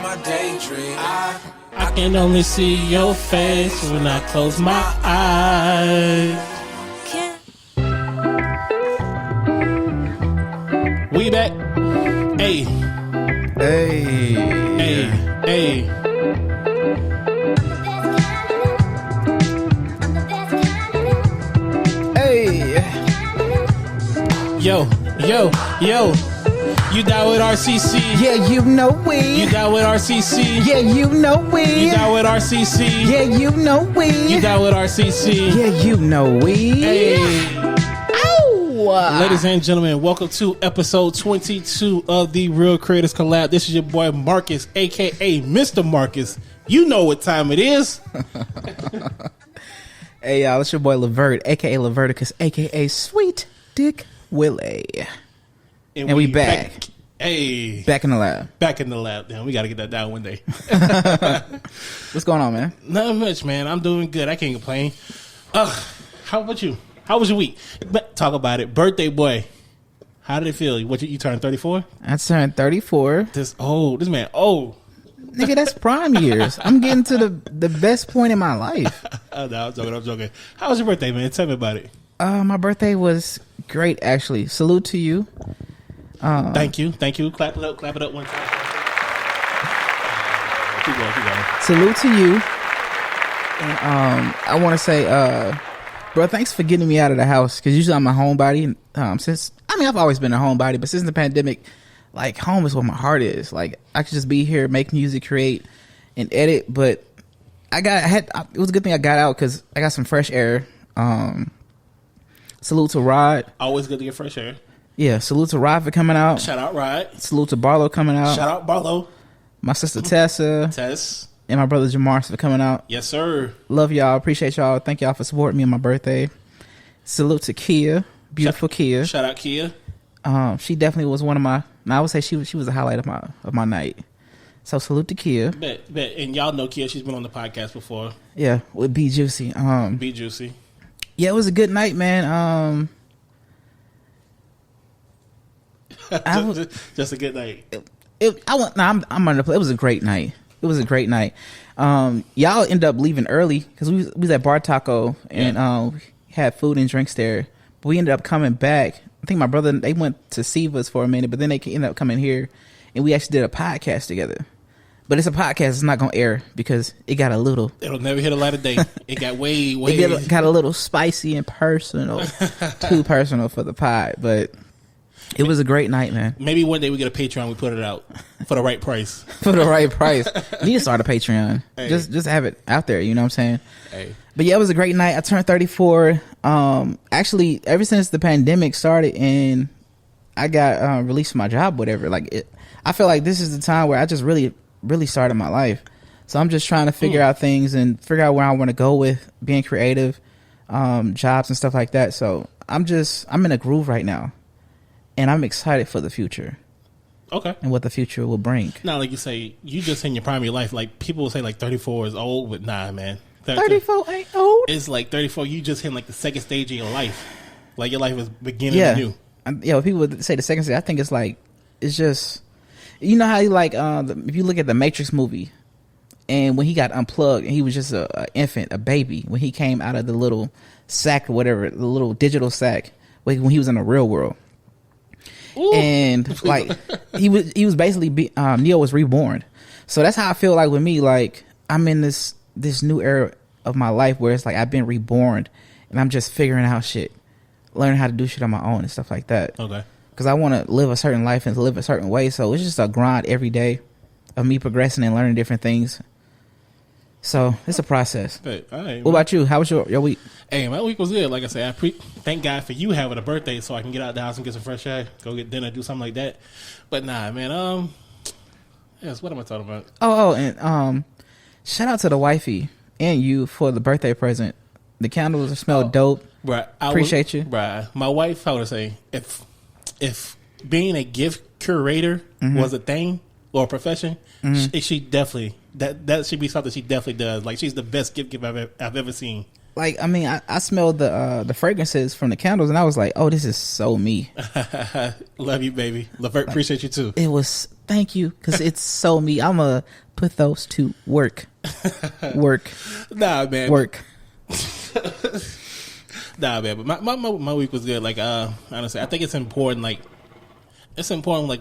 my daydream. I can only see your face when I close my eyes. We back. Hey. Hey. Hey. Hey. Hey. Yo. You down with RCC? Yeah, you know we. You down with RCC? Yeah, you know we. You down with RCC? Yeah, you know we. You down with RCC? Yeah, you know we. Hey. Ow. Ladies and gentlemen, welcome to episode 22 of the Real Creators Collab. This is your boy Marcus, aka Mr. Marcus. You know what time it is. Hey, y'all, it's your boy Levert, aka Leverticus, aka Sweet Dick Willie. And we back. Hey. Back in the lab. Back in the lab. Damn, we got to get that down one day. What's going on, man? Not much, man. I'm doing good. I can't complain. How about you? How was your week? Talk about it. Birthday boy. How did it feel? You turned 34? I turned 34. This man old. Nigga, that's prime years. I'm getting to the best point in my life. No, I'm joking. How was your birthday, man? Tell me about it. My birthday was great, actually. Salute to you. Thank you. Clap it up one time. Keep going. Salute to you. And I want to say, bro, thanks for getting me out of the house, because usually I'm a homebody. I've always been a homebody, but since the pandemic, like, home is where my heart is. Like, I could just be here, make music, create, and edit. But it was a good thing I got out, because I got some fresh air. Salute to Rod. Always good to get fresh air. Yeah, salute to Rod for coming out. Shout out Rod. Salute to Barlow coming out. Shout out Barlow. My sister Tessa. And my brother Jamar for coming out. Yes, sir. Love y'all. Appreciate y'all. Thank y'all for supporting me on my birthday. Salute to Kia. Beautiful Kia. Shout out Kia. She definitely was one of my... I would say she was the highlight of my night. So salute to Kia. Bet. And y'all know Kia. She's been on the podcast before. Yeah, with Be Juicy. Be Juicy. Yeah, it was a good night, man. Just a good night. I'm under. It was a great night. Y'all ended up leaving early because we was at Bar Taco and we had food and drinks there. But we ended up coming back. I think my brother, they went to Sivas for a minute, but then they ended up coming here, and we actually did a podcast together. But it's a podcast. It's not gonna air because it got a little. It'll never hit a light of day. It got way. It got a little spicy and personal, too personal for the pod, but. It was a great night, man. Maybe one day we get a Patreon. We put it out for the right price. For the right price. You need to start a Patreon. Hey. Just have it out there. You know what I'm saying? Hey. But yeah, it was a great night. I turned 34. Actually, ever since the pandemic started and I got released from my job, whatever. I feel like this is the time where I just really, really started my life. So I'm just trying to figure out things and figure out where I want to go with being creative, jobs and stuff like that. So I'm in a groove right now. And I'm excited for the future. Okay. And what the future will bring. Now, like you say, you just in your prime of your life. Like, people will say, like, 34 is old, but nah, man. 34 ain't old. It's like 34, you just hit, like, the second stage of your life. Like, your life is beginning anew. Yeah, people would say the second stage. I think it's like, it's just, you know how you like, if you look at the Matrix movie, and when he got unplugged, and he was just an infant, a baby, when he came out of the little sack or whatever, the little digital sack, when he was in the real world. Ooh. And like he was basically Neo was reborn. So that's how I feel like with me. Like I'm in this new era of my life where it's like I've been reborn and I'm just figuring out shit, learning how to do shit on my own and stuff like that. Okay. Because I want to live a certain life and live a certain way. So it's just a grind every day of me progressing and learning different things. So it's a process. All right, what about you? How was your week? Hey, my week was good. Like I said, thank God for you having a birthday so I can get out the house and get some fresh air, go get dinner, do something like that. But nah, man. Yes, what am I talking about? And shout out to the wifey and you for the birthday present. The candles smell dope. Right, appreciate you. Right, my wife. How would I say if being a gift curator was a thing or a profession, she definitely that should be something she definitely does. Like she's the best gift giver I've ever seen. Like, I mean, I smelled the fragrances from the candles, and I was like, oh, this is so me. Love you, baby. Levert, appreciate you, too. It was Thank you, because it's so me. I'm going to put those to work. Work. Nah, man. Work. Nah, man. But my week was good. Like, honestly, I think it's important. Like,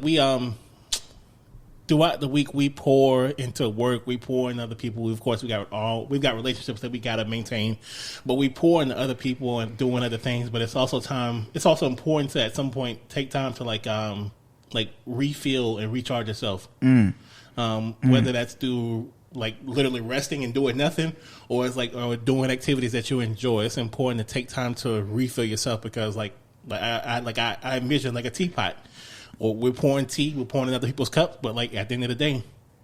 we throughout the week we pour into work, we pour into other people. Of course, we've got relationships that we got to maintain, but we pour into other people and doing other things. But it's also important to at some point take time to like refill and recharge yourself. Whether that's through like literally resting and doing nothing, or it's or doing activities that you enjoy. It's important to take time to refill yourself, because I envision like a teapot. Or we're pouring tea, we're pouring in other people's cups, but like at the end of the day,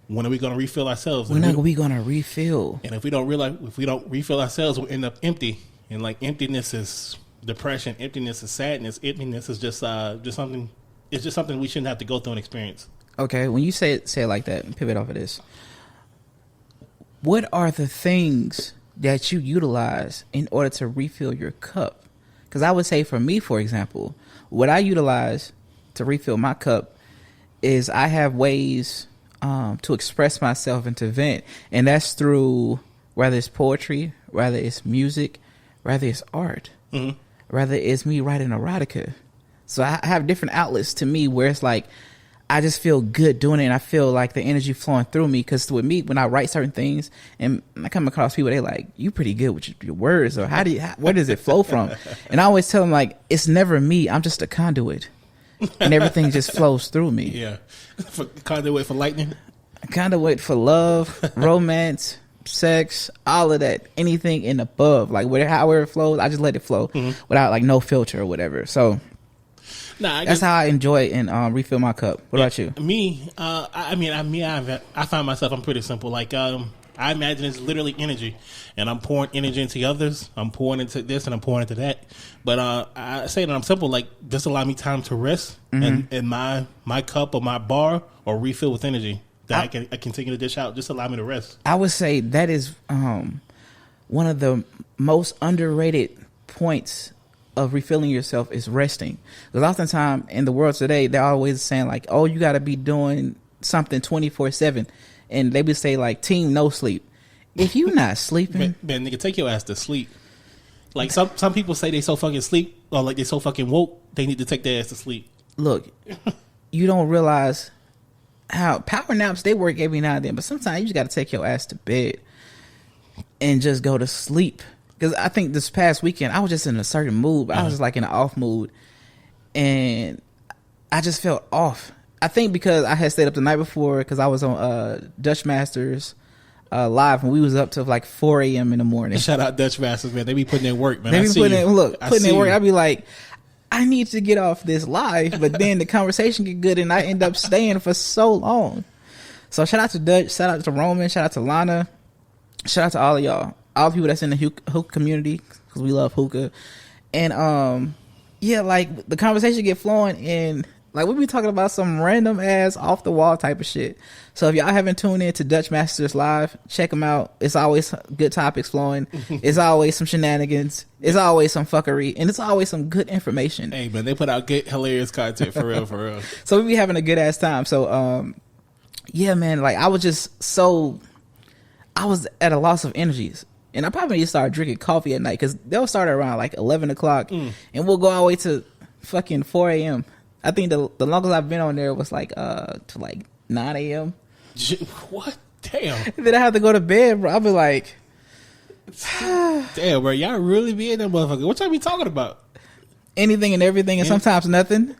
when are we going to refill ourselves? When are we going to refill? And if we don't refill ourselves, we'll end up empty. And like emptiness is depression, emptiness is sadness, emptiness is just something. It's just something we shouldn't have to go through and experience. Okay, when you say it like that, and pivot off of this, what are the things that you utilize in order to refill your cup? Because I would say for me, for example, what I utilize to refill my cup is I have ways to express myself and to vent, and that's through whether it's poetry, whether it's music, whether it's art, whether it's me writing erotica. So I have different outlets to me where it's like I just feel good doing it, and I feel like the energy flowing through me. Because with me, when I write certain things and I come across people, they like, you pretty good with your words, or where does it flow from? And I always tell them, like, it's never me, I'm just a conduit. And everything just flows through me. Yeah. Conduit for lightning. Conduit for love, romance, sex, all of that. Anything and above. Like however it flows, I just let it flow without like no filter or whatever. So that's how I enjoy it and refill my cup. What about you? Me, I find myself, I'm pretty simple. Like, I imagine it's literally energy, and I'm pouring energy into others. I'm pouring into this and I'm pouring into that. But I say that I'm simple. Like, just allow me time to rest and my cup or my bar or refill with energy that I continue to dish out. Just allow me to rest. I would say that is one of the most underrated points of refilling yourself is resting. Because oftentimes in the world today, they're always saying like, oh, you got to be doing something 24/7. And they would say like, team no sleep. If you not sleeping, man, nigga, take your ass to sleep. Like some people say they so fucking sleep, or like they so fucking woke, they need to take their ass to sleep. Look, you don't realize how power naps, they work every now and then, but sometimes you just got to take your ass to bed and just go to sleep. Because I think this past weekend I was just in a certain mood, but I was just like in an off mood, and I just felt off. I think because I had stayed up the night before, because I was on Dutch Masters live, and we was up to like 4 a.m. in the morning. Shout out Dutch Masters, man. They be putting in work, man. They be putting in work. I be like, I need to get off this live, but then the conversation get good, and I end up staying for so long. So shout out to Dutch, shout out to Roman, shout out to Lana, shout out to all of y'all, all the people that's in the hookah community, because we love hookah. And yeah, like the conversation get flowing, and like we be talking about some random ass off the wall type of shit. So if y'all haven't tuned in to Dutch Masters Live, check them out. It's always good topics flowing. It's always some shenanigans. It's always some fuckery, and it's always some good information. Hey man, they put out good hilarious content for real, for real. So we be having a good ass time. So yeah, man, like I was at a loss of energies. And I probably need to start drinking coffee at night, because they'll start around like 11 o'clock and we'll go all the way to fucking 4 a.m. I think the longest I've been on there was like to like 9 a.m. What? Damn. Then I have to go to bed, bro. I'll be like, damn, bro. Y'all really be in that motherfucker. What y'all be talking about? Anything and everything, and sometimes nothing.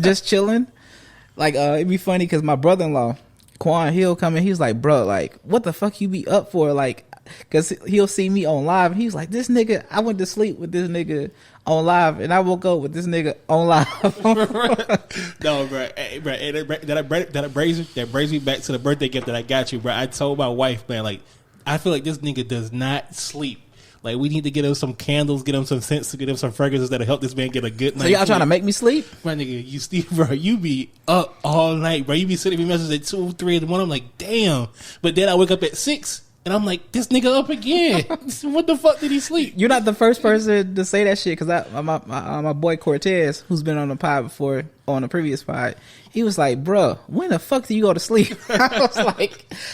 Just chilling. Like, it'd be funny because my brother-in-law, Quan, he'll come in. He's like, bro, like, what the fuck you be up for? Like, because he'll see me on live, and he's like, this nigga, I went to sleep with this nigga on live, and I woke up with this nigga on live. No, bro. Hey, bro. Hey, that brings me back to the birthday gift that I got you, bro. I told my wife, man, like, I feel like this nigga does not sleep. Like, we need to get him some candles, get him some scents, get him some fragrances that'll help this man get a good night. So y'all trying to make me sleep? My nigga, you sleep, bro. You be up all night, bro. You be sending me messages at 2, 3 in the morning. I'm like, damn. But then I wake up at 6. And I'm like, this nigga up again. What the fuck did he sleep? You're not the first person to say that shit, because my boy Cortez, who's been on the pod before, on the previous pod, he was like, bruh, when the fuck do you go to sleep? I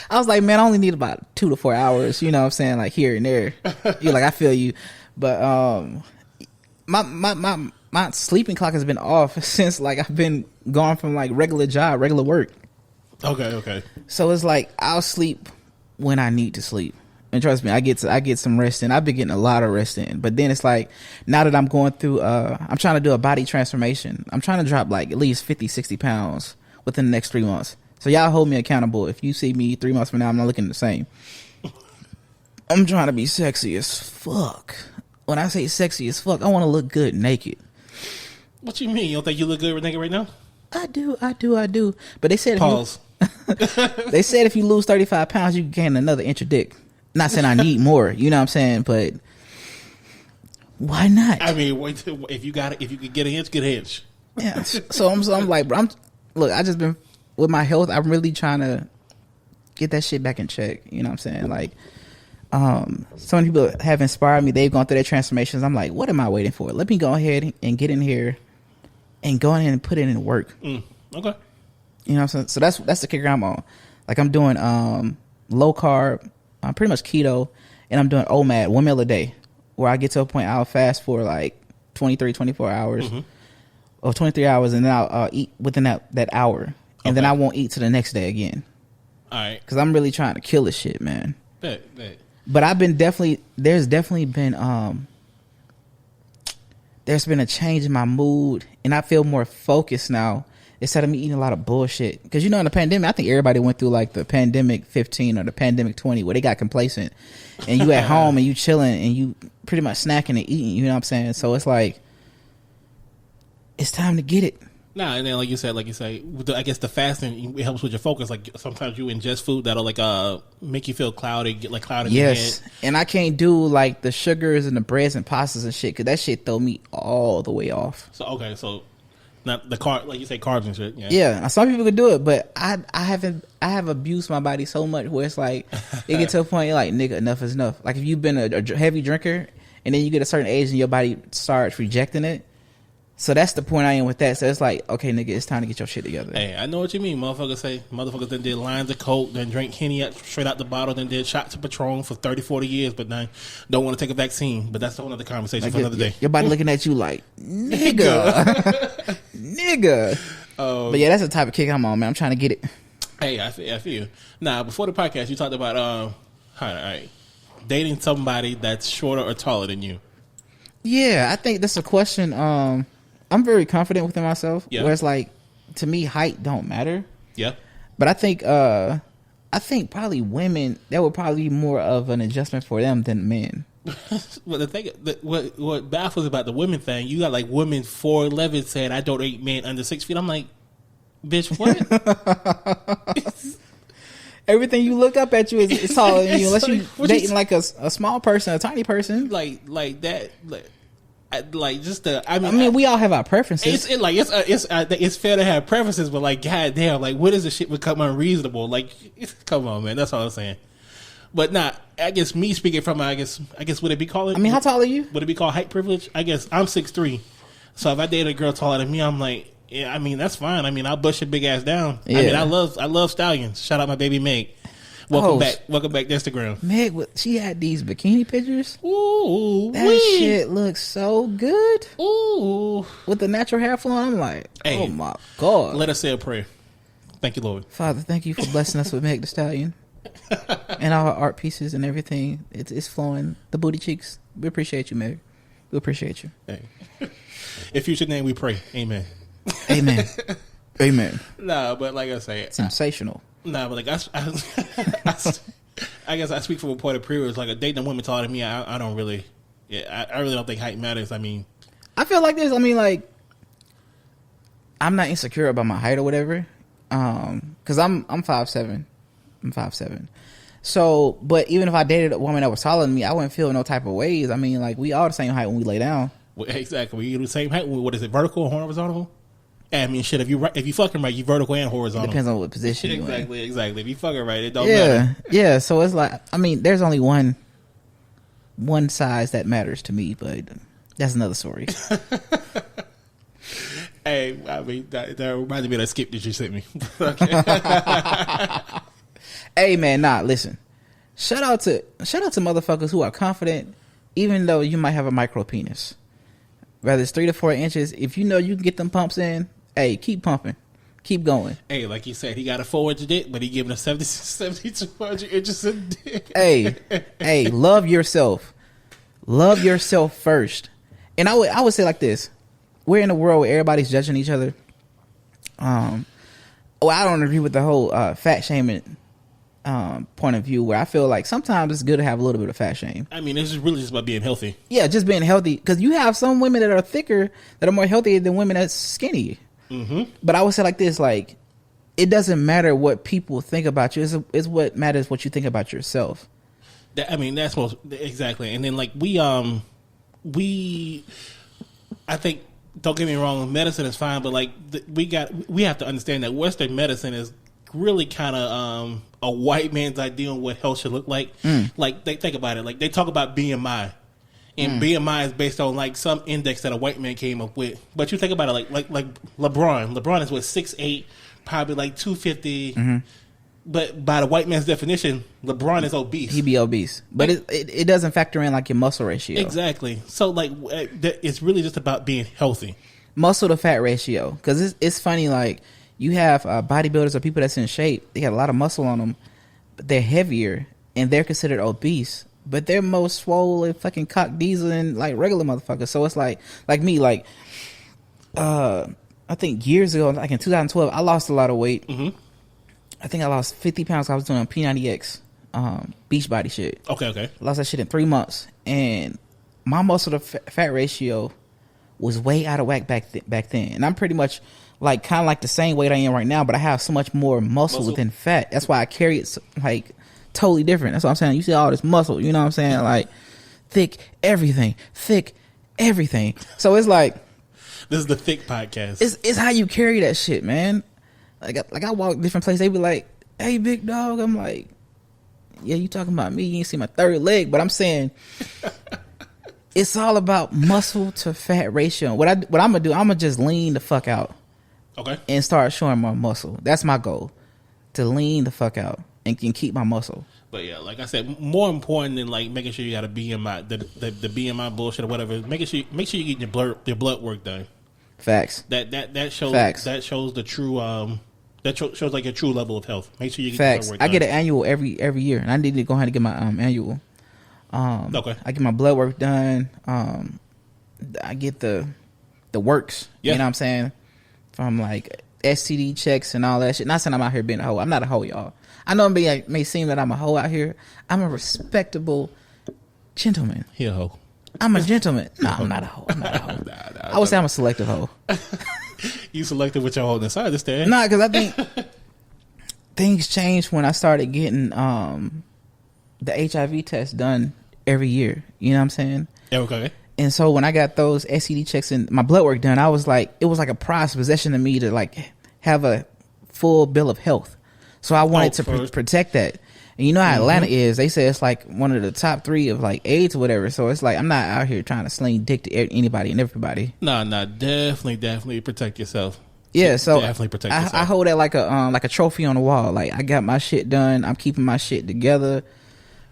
was like, man, I only need about 2 to 4 hours, you know what I'm saying, like here and there. You're like, I feel you. But my sleeping clock has been off since like I've been gone from like regular job, regular work. Okay. So it's like I'll sleep when I need to sleep, and trust me, I get some rest in. I've been getting a lot of rest in, but then it's like now that I'm going through I'm trying to do a body transformation. I'm trying to drop like at least 50-60 pounds within the next 3 months. So y'all hold me accountable. If you see me 3 months from now, I'm not looking the same. I'm trying to be sexy as fuck. When I say sexy as fuck, I want to look good naked. What you mean? You don't think you look good naked right now? I do. But they said pause. They said if you lose 35 pounds, you can gain another inch of dick. Not saying I need more, you know what I'm saying, but why not? I mean, if you could get an inch, get an inch. Yeah. So I'm like, bro, look, I just been with my health. I'm really trying to get that shit back in check. You know what I'm saying? Like, so many people have inspired me. They've gone through their transformations. I'm like, what am I waiting for? Let me go ahead and get in here and go in and put it in work. Okay. You know what I'm saying? So that's the kicker I'm on. Like I'm doing low carb, pretty much keto, and I'm doing OMAD, 1 meal a day, where I get to a point I'll fast for like 24 hours, or 23 hours, and then I'll eat within that hour, and then I won't eat till the next day again. All right. Because I'm really trying to kill this shit, man. Bet. But there's definitely been there's been a change in my mood, and I feel more focused now instead of me eating a lot of bullshit. Because, you know, in the pandemic, I think everybody went through like the pandemic 15 or the pandemic 20 where they got complacent, and you at home and you chilling and you pretty much snacking and eating, you know what I'm saying? So it's like, it's time to get it. Nah, and then like you say, I guess the fasting, it helps with your focus. Like sometimes you ingest food that'll like make you feel cloudy, get like cloudy in your head. And I can't do like the sugars and the breads and pastas and shit, because that shit throw me all the way off. So not the carb, like you say, carbs and shit. Yeah, some people could do it, but I have abused my body so much where it's like it get to a point like, nigga, enough is enough. Like if you've been a heavy drinker and then you get a certain age and your body starts rejecting it. So that's the point I am with that. So it's like, okay, nigga, it's time to get your shit together. Hey, I know what you mean. Motherfuckers then did lines of coke, then drank Henny straight out the bottle, then did shots of Patron for 30, 40 years, but then don't want to take a vaccine. But that's a whole other conversation for another day. Your body looking at you like, nigga. Nigga. But yeah, that's the type of kick I'm on, man. I'm trying to get it. Hey, I feel you. Nah, before the podcast, you talked about all right, dating somebody that's shorter or taller than you. Yeah, I think that's a question. I'm very confident within myself. Yeah. Where it's like, to me, height don't matter. Yeah. But I think probably women, that would probably be more of an adjustment for them than men. Well, the thing, what baffles about the women thing, you got like women 4'11" saying I don't date men under 6 feet. I'm like, bitch, what? Everything you look up at you is taller than you, unless you dating like a small person, a tiny person, like that. Like just the. I mean, we all have our preferences. It's fair to have preferences, but like, goddamn, like, what is the shit become unreasonable? Like, come on, man. That's all I'm saying. But I guess me speaking from, I guess would it be called? I mean, how tall are you? Would it be called height privilege? I guess I'm 6'3", so if I date a girl taller than me, I'm like, yeah, I mean, that's fine. I mean, I'll bust your big ass down. Yeah. I mean, I love stallions. Shout out my baby Meg. Welcome back to Instagram. Meg, she had these bikini pictures. Ooh, that shit looks so good. Ooh, with the natural hair flowing, I'm like, hey, oh my God. Let us say a prayer. Thank you, Lord. Father, thank you for blessing us with Meg the Stallion and all our art pieces and everything. It's flowing. The booty cheeks. We appreciate you, Meg. We appreciate you. Hey. In future name, we pray. Amen. Amen. Amen. Nah, but like I say, sensational. Nah, but like I guess I speak from a point of privilege. Like a dating a woman taller than me, I don't really. Yeah, I really don't think height matters. I mean, I feel like this. I mean, like, I'm not insecure about my height or whatever. Because I'm 5'7". I'm 5'7". So, but even if I dated a woman that was taller than me, I wouldn't feel no type of ways. I mean, like, we all the same height when we lay down. Well, exactly. We the same height. What is it? Vertical or horizontal? I mean, shit. If you fucking right, you vertical and horizontal. Depends on what position you in. Exactly. If you fucking right, it don't matter. Yeah. So it's like, I mean, there's only one size that matters to me, but that's another story. Hey, I mean, that reminded me of that skip that you sent me. Hey, man, listen. Shout out to motherfuckers who are confident, even though you might have a micro penis. Whether it's 3 to 4 inches, if you know you can get them pumps in, hey, keep pumping. Keep going. Hey, like you said, he got a 4-inch dick, but he giving us 7,200 inches of dick. Hey, love yourself. Love yourself first. And I would say like this. We're in a world where everybody's judging each other. I don't agree with the whole fat shaming point of view, where I feel like sometimes it's good to have a little bit of fat shame. I mean, it's really just about being healthy. Yeah, just being healthy. Because you have some women that are thicker that are more healthy than women that's skinny. Mm-hmm. But I would say like this, like, it doesn't matter what people think about you. It's what matters what you think about yourself. That's most exactly. And then like I think, don't get me wrong, medicine is fine, but like we have to understand that Western medicine is really kind of a white man's idea on what health should look like. Like, they think about it, like they talk about BMI, and BMI is based on like some index that a white man came up with. But you think about it, like LeBron is what, 6'8", probably like 250. Mm-hmm. But by the white man's definition, LeBron is obese. He be obese, but it doesn't factor in like your muscle ratio. Exactly. So like it's really just about being healthy. Muscle to fat ratio, because it's funny, like you have bodybuilders or people that's in shape. They got a lot of muscle on them, but they're heavier and they're considered obese. But they're more swollen, fucking cock diesel than like regular motherfuckers. So it's like me, like I think years ago, like in 2012, I lost a lot of weight. Mm-hmm. I think I lost 50 pounds. I was doing P90X, beach body shit. Okay. Lost that shit in 3 months, and my muscle to fat ratio was way out of whack back then. And I'm pretty much like kind of like the same weight I am right now, but I have so much more muscle within fat. That's why I carry it like totally different. That's what I'm saying. You see all this muscle, you know what I'm saying? Like thick everything. So it's like, this is the thick podcast. It's how you carry that shit, man. Like I walk different places, they be like, "Hey, big dog." I'm like, "Yeah, you talking about me? You ain't see my third leg." But I'm saying, it's all about muscle to fat ratio. What I'm gonna do, I'm gonna just lean the fuck out, okay, and start showing my muscle. That's my goal, to lean the fuck out and can keep my muscle. But yeah, like I said, more important than like making sure you got a BMI, the BMI bullshit or whatever. Make sure you get your blood work done. Facts. That shows Facts. That shows the true shows like a true level of health. Make sure you get Facts. your blood work done. I get an annual every year, and I need to go ahead and get my annual. Okay. I get my blood work done. I get the works. Yeah. You know what I'm saying? From like STD checks and all that shit. Not saying I'm out here being a hoe. I'm not a hoe, y'all. I know it may seem that I'm a hoe out here. I'm a respectable gentleman. He a hoe. I'm a gentleman. No, I'm not a hoe. I would say I'm a selective hoe. You selective with your holiness. I understand. Nah, because I think things changed when I started getting the HIV test done every year. You know what I'm saying? Okay. And so when I got those STD checks and my blood work done, I was like, it was like a prized possession to me to like have a full bill of health. So I wanted to protect that. And you know how Atlanta is. They say it's like one of the top 3 of like AIDS or whatever. So it's like I'm not out here trying to sling dick to anybody and everybody. Nah, definitely protect yourself. Yeah, so definitely protect yourself. I hold that like a trophy on the wall. Like I got my shit done. I'm keeping my shit together.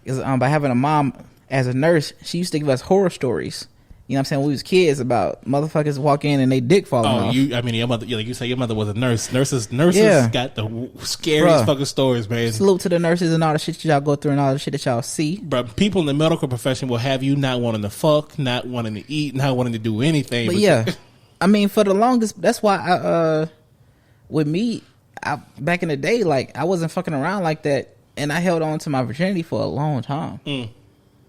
Because by having a mom as a nurse, she used to give us horror stories. You know what I'm saying? When we was kids, about motherfuckers walk in and they dick falling off. Your mother, like you say, your mother was a nurse. Nurses got the scariest fucking stories, man. Salute to the nurses and all the shit that y'all go through and all the shit that y'all see. But people in the medical profession will have you not wanting to fuck, not wanting to eat, not wanting to do anything. But yeah, I mean, for the longest, that's why with me, back in the day, like I wasn't fucking around like that, and I held on to my virginity for a long time.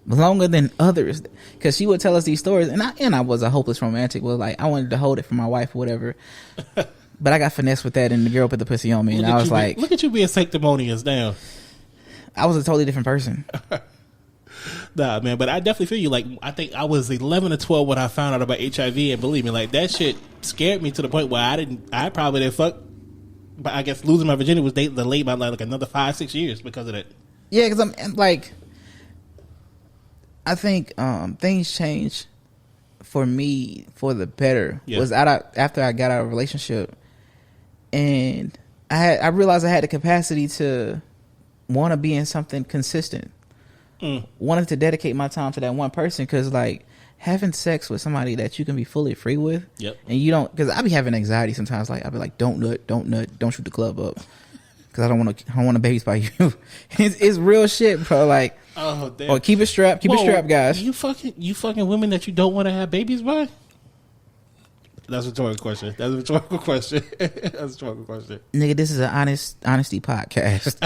Longer than others, because she would tell us these stories, and I was a hopeless romantic. Well, like I wanted to hold it for my wife or whatever, but I got finessed with that, and the girl put the pussy on me, and I was like, "Look at you being sanctimonious now." I was a totally different person. Nah, man, but I definitely feel you. Like, I think I was 11 or 12 when I found out about HIV, and believe me, like, that shit scared me to the point where I probably didn't fuck. But I guess losing my virginity was delayed by like another 5-6 years because of that. Yeah, because I'm like, I think things changed for me for the better. Yeah. Was after I got out of a relationship, and I realized I had the capacity to want to be in something consistent. Wanted to dedicate my time to that one person, because like having sex with somebody that you can be fully free with, and you don't, because I be having anxiety sometimes. Like I be like, don't nut, don't shoot the club up, because I don't want to babies by you. It's real shit, bro. Like, oh damn. Or keep it strapped, guys. You fucking women that you don't want to have babies by. That's a rhetorical question. That's a rhetorical question. Nigga, this is an honesty podcast,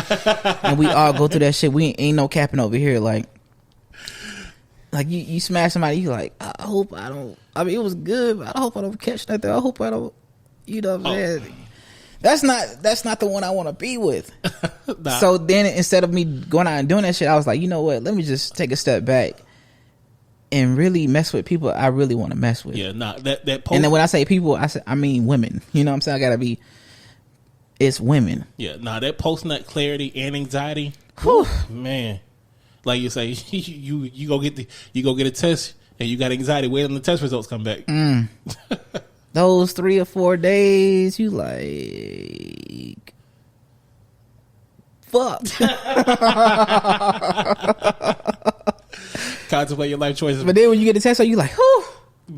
and we all go through that shit. We ain't no capping over here. Like you smash somebody, you like, I hope I don't. I mean, it was good, but I hope I don't catch nothing. I hope I don't. You know what I'm saying? That's not the one I want to be with. Nah. So then, instead of me going out and doing that shit, I was like, you know what? Let me just take a step back and really mess with people I really want to mess with. Yeah, that post. And then when I say people, I mean women. You know what I'm saying? I gotta be. It's women. Yeah, that post-nut clarity and anxiety. Whew, man, like you say, you go get a test and you got anxiety. Wait until the test results come back. Those 3 or 4 days, you like, fuck. Contemplate your life choices. But then when you get the test, you like, whew.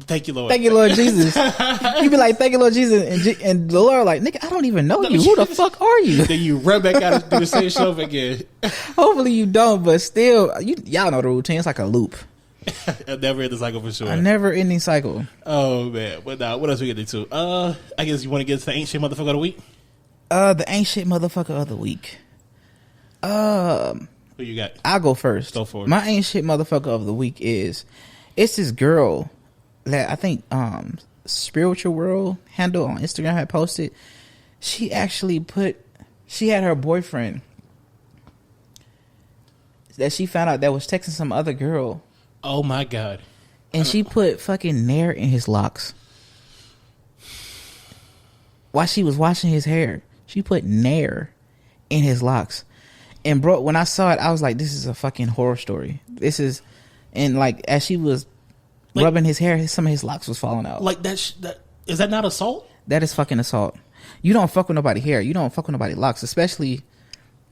Thank you, Lord. Thank you, Lord Jesus. You be like, thank you, Lord Jesus. And the Lord like, nigga, I don't even know you. Who the fuck are you? Then you run back out and do the same show again. Hopefully you don't, but still, y'all know the routine. It's like a loop. A never-ending cycle for sure. A never-ending cycle. Oh, man. But what else we get into? I guess you want to get to the ain't shit motherfucker of the week? The ain't shit motherfucker of the week. Who you got? I'll go first. Go for it. My ain't shit motherfucker of the week it's this girl that I think Spiritual World handle on Instagram had posted. She actually she had her boyfriend that she found out that was texting some other girl. Oh my God. And she put fucking nair in his locks while she was washing his hair. She put nair in his locks. And bro, when I saw it, I was like, this is a fucking horror story. This is, and like, as she was rubbing his hair, some of his locks was falling out. Like that is that not assault? That is fucking assault. You don't fuck with nobody's hair. You don't fuck with nobody's locks, especially,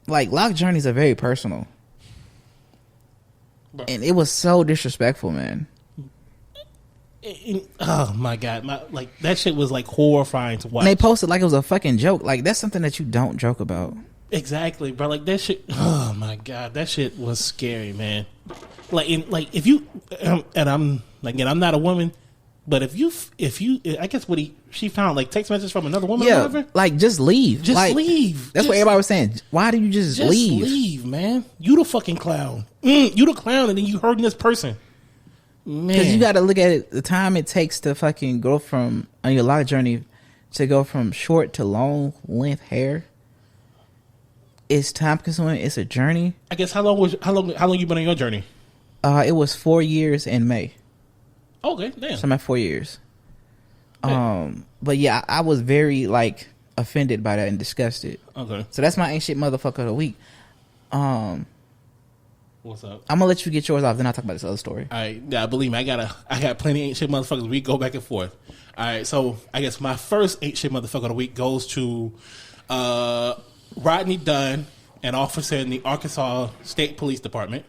like, lock journeys are very personal. Bro. And it was so disrespectful, man. Oh my God, like that shit was like horrifying to watch. And they posted like it was a fucking joke. Like, that's something that you don't joke about. Exactly, bro. Like that shit. Oh my God, that shit was scary, man. Like if you and I'm like, again, I'm not a woman, but if you, I guess she found like text messages from another woman. Yeah, or whatever. Like just leave. Just leave. That's what everybody was saying. Why do you just leave? Just leave, man. You the fucking clown. You the clown, and then you hurting this person. Because you got to look at it, the time it takes to fucking go from on your lock journey to go from short to long length hair. It's time consuming. It's a journey. I guess how long you been on your journey? It was 4 years in May. Okay, damn. So I'm at 4 years. But yeah, I was very like offended by that and disgusted. Okay. So that's my ain't shit motherfucker of the week. What's up? I'm gonna let you get yours off, then I'll talk about this other story. All right, yeah, believe me, I got plenty of ain't shit motherfuckers. We go back and forth. All right, so I guess my first ain't shit motherfucker of the week goes to Rodney Dunn, an officer in the Arkansas State Police Department,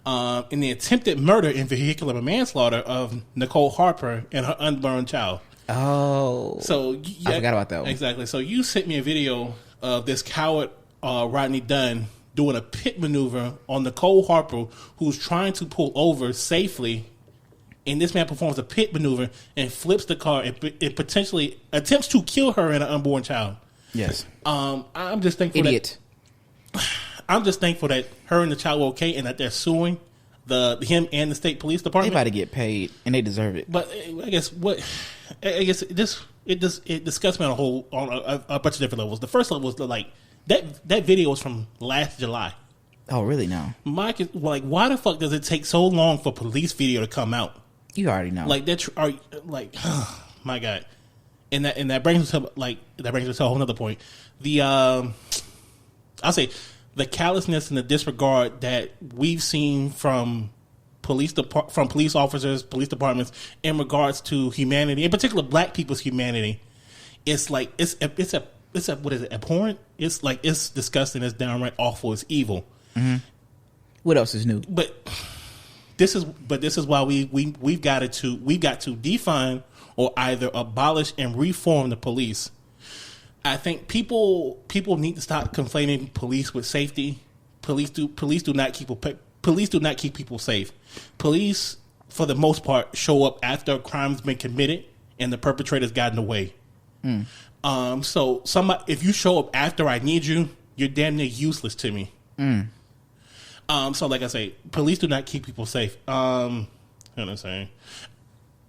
in the attempted murder and vehicular manslaughter of Nicole Harper and her unborn child. Oh, so I forgot about that one. Exactly. So you sent me a video of this coward Rodney Dunn doing a pit maneuver on Nicole Harper, who's trying to pull over safely, and this man performs a pit maneuver and flips the car and potentially attempts to kill her and her unborn child. Yes. I'm just thankful I'm just thankful that her and the child were okay, and that they're suing him and the state police department. They about to get paid, and they deserve it. But I guess it disgusts me on a bunch of different levels. The first level was that video was from last July. Oh, really? Now, Mike is like, why the fuck does it take so long for police video to come out? You already know. Like that, my God, and that brings us to a whole other point. I'll say the callousness and the disregard that we've seen from police officers, police departments in regards to humanity, in particular Black people's humanity. It's like it's what is it? Abhorrent. It's like it's disgusting. It's downright awful. It's evil. Mm-hmm. What else is new? But this is why we've got to defund or either abolish and reform the police. I think people need to stop conflating police with safety. Police do not keep people safe. Police, for the most part, show up after a crime's been committed and the perpetrator's gotten away. So if you show up after I need you, you're damn near useless to me. So like I say, police do not keep people safe. You know what I'm saying?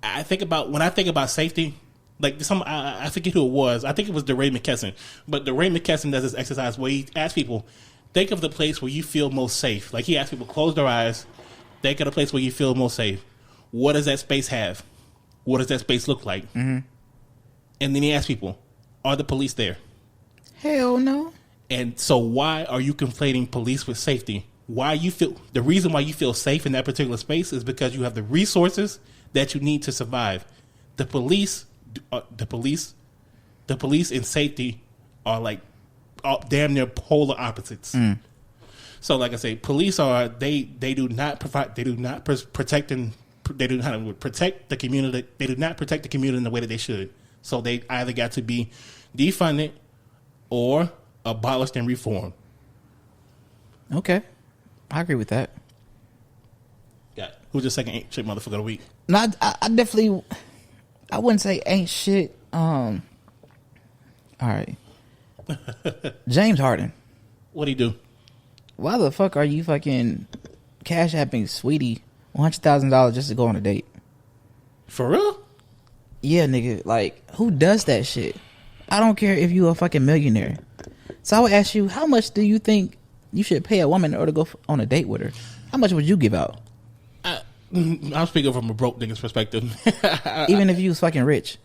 when I think about safety, like I forget who it was. I think it was DeRay McKesson. But DeRay McKesson does this exercise where he asks people, think of the place where you feel most safe. Like he asks people, close their eyes, think of the place where you feel most safe. What does that space have? What does that space look like? Mm-hmm. And then he asks people, are the police there? Hell no. And so why are you conflating police with safety? The reason why you feel safe in that particular space is because you have the resources that you need to survive. The police and safety are damn near polar opposites. So like I say, police do not protect the community. They do not protect the community in the way that they should. So they either got to be defunded or abolished and reformed. Okay, I agree with that. Yeah, who's your second ain't shit motherfucker of the week? No, I definitely, I wouldn't say ain't shit. All right, James Harden. What'd he do? Why the fuck are you fucking cash apping Sweetie $100,000 just to go on a date? For real? Yeah, nigga. Like, who does that shit? I don't care if you a fucking millionaire. So I would ask you, how much do you think you should pay a woman in order to go on a date with her? How much would you give out? I'm speaking from a broke nigga's perspective. Even if you was fucking rich.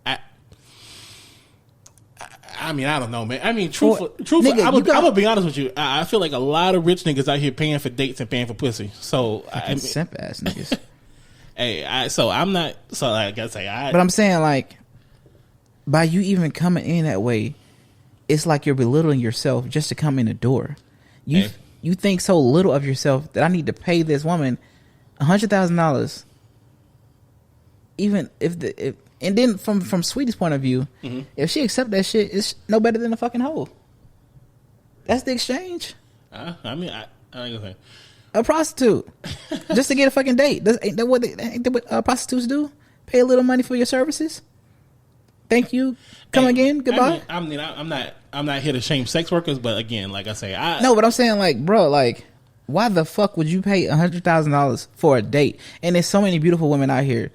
I mean, I don't know, man. I mean, truthfully, I'm gonna be honest with you. I feel like a lot of rich niggas out here paying for dates and paying for pussy. So simp ass niggas. I'm not. So like I say, but I'm saying, like, by you even coming in that way, it's like you're belittling yourself just to come in the door. You think so little of yourself that I need to pay this woman $100,000. Even if and then from Sweetie's point of view, mm-hmm. if she accept that shit, it's no better than a fucking hoe. That's the exchange. I ain't gonna say a prostitute just to get a fucking date. Ain't that what prostitutes do? Pay a little money for your services. Thank you. Come again. Goodbye. I'm not here to shame sex workers, but again, like I say, no. But I'm saying, like, bro, like, why the fuck would you pay $100,000 for a date? And there's so many beautiful women out here.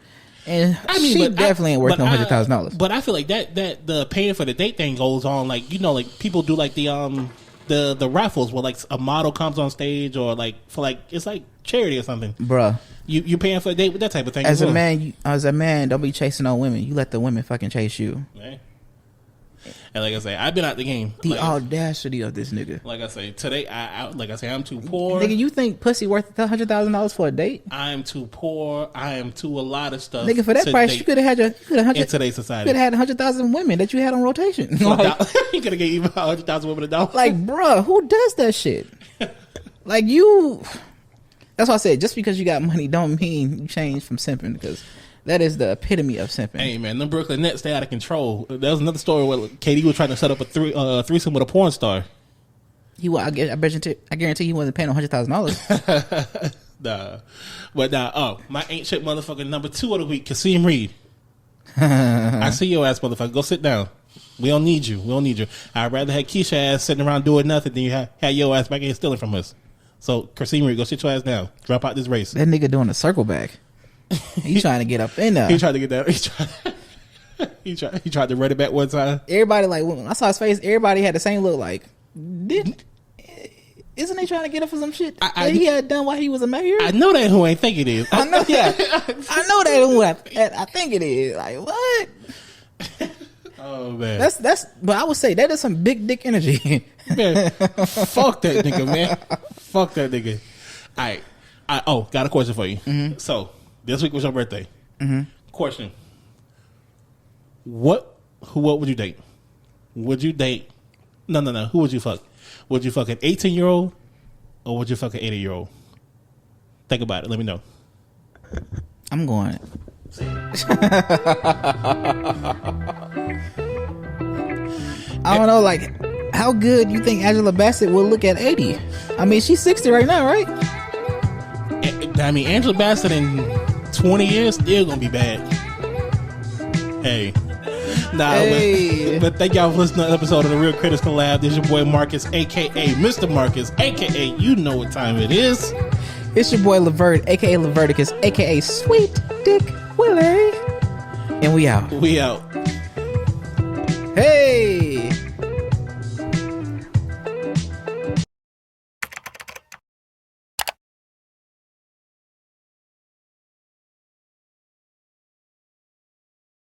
And she definitely ain't worth no $100,000. But I feel like that the paying for the date thing goes on, like, you know, like people do like the raffles where like a model comes on stage or like for like it's like charity or something. Bruh. You paying for a date with that type of thing. As a man, don't be chasing on women. You let the women fucking chase you. Right. And like I say, I've been out the game. The audacity of this nigga. Like I say, today, I'm too poor. Nigga, you think pussy worth $100,000 for a date? I'm too poor. I am too a lot of stuff. Nigga, for that price, you could have had in today's society. You could have had 100,000 women that you had on rotation. Like, you could have gave 100,000 women $1. Like, bruh, who does that shit? Like, you. That's why I said, just because you got money don't mean you change from simping, because that is the epitome of simping. Hey man, them Brooklyn Nets stay out of control. There was another story where KD was trying to set up a threesome with a porn star. I guarantee he wasn't paying $100,000. Nah, but my ain't shit motherfucker number 2 of the week, Kasim Reed. I see your ass, motherfucker. Go sit down. We don't need you. I'd rather have Keisha ass sitting around doing nothing than you have your ass back here stealing from us. So Kasim Reed, go sit your ass down. Drop out this race. That nigga doing a circle back. He's trying to get up in there. He tried to get that. He tried to run it back one time. Everybody, like, when I saw his face, everybody had the same look. Like, Isn't they trying to get her for some shit that he had done while he was a mayor? I know that who ain't think it is. I know, yeah. I know that who I think it is. Like, what? Oh man, that's. But I would say that is some big dick energy. Man, fuck that nigga, man. Fuck that nigga. All right. Got a question for you. Mm-hmm. So this week was your birthday. Mm-hmm. Question: What would you date? Would you date? No. Who would you fuck? Would you fuck an 18-year-old or would you fuck an 80-year-old? Think about it. Let me know. I'm going. I don't know, like, how good you think Angela Bassett will look at 80? I mean, she's 60 right now, right? I mean, Angela Bassett in 20 years still gonna be bad. Hey. But thank y'all for listening to an episode of the Real Critics Collab. This is your boy Marcus, a.k.a. Mr. Marcus, a.k.a. you know what time it is. It's your boy Lavert, a.k.a. Laverticus, a.k.a. Sweet Dick Willie. And we out. We out. Hey!